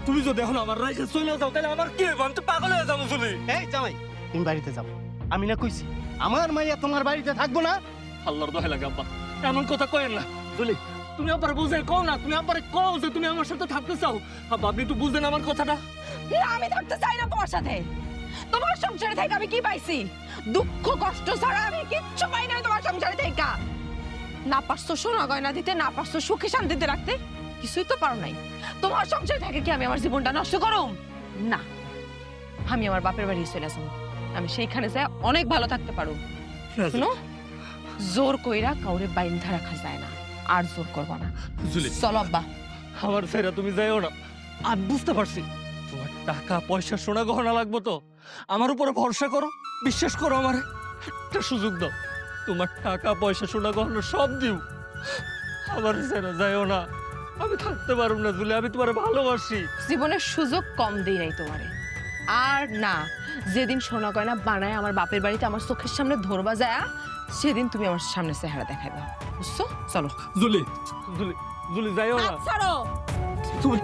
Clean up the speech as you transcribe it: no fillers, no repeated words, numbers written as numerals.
তুমি যদি এখন আমার রাইখে চলে যাও তাহলে আমার কি হইব? আমি তো পাগল হয়ে যাবো জুলি। এই জামাই, তুমি বাড়িতে যাও। আমি না কইছি আমার মাইয়া তোমার বাড়িতে থাকবো না? আল্লাহর দোহাই লাগে আব্বা, এমন কথা কইেন না। জুলি, তুমি আবার বুঝে কও না, তুমি আবার কও যে তুমি আমার সাথে থাকতে চাও। আব্বা, আপনি একটু বুঝেন আমার কথাটা। আমি থাকতে চাই না তোমার সাথে। তোমার সংসারে থেকে আমি কি পাইছি? দুঃখ কষ্ট ছাড়া আমি কিচ্ছু পাই না তোমার সংসারে থেকে। না পারছো সোনা গয়না দিতে, না পারছো সুখে শান্তিতে রাখতে, কিছুই তো পারো নাই। তোমার সংসারে থেকে কি আমি আমার জীবনটা নষ্ট করুম? না, আমি আমার বাপের বাড়ি চলে আসুন। আমি সেইখানে যাই অনেক ভালো থাকতে পারো। শুনো, জোর কইরা কাউরে বাইন্ধা রাখা যায় না, আর জোর করবো না। জুলি, চলো আব্বা। আমার ছেড়ে তুমি যাইও না। আমি বুঝতে পারছি তোমার টাকা পয়সা সোনা গহনা লাগবো, তো আমার উপরে ভরসা করো, বিশ্বাস করো। আমার একটা সুযোগ দাও, তোমার টাকা পয়সা সোনা গহনা সব দিও। আমার ছেড়ে যাইও না, আমি থাকতে পারবো না জুলি, আমি তোমার ভালোবাসি। জীবনের সুযোগ কম দেই নাই তোমারে। আর না, যেদিন সোনা গয়না বানায় আমার বাপের বাড়িতে আমার চোখের সামনে ধরবা যায়, সেদিন তুমি আমার সামনে চেহারা দেখাইবা, বুঝছো? চলো। জুলি, জুলি, জুলি যাইও না ছাড়ো। তুমি।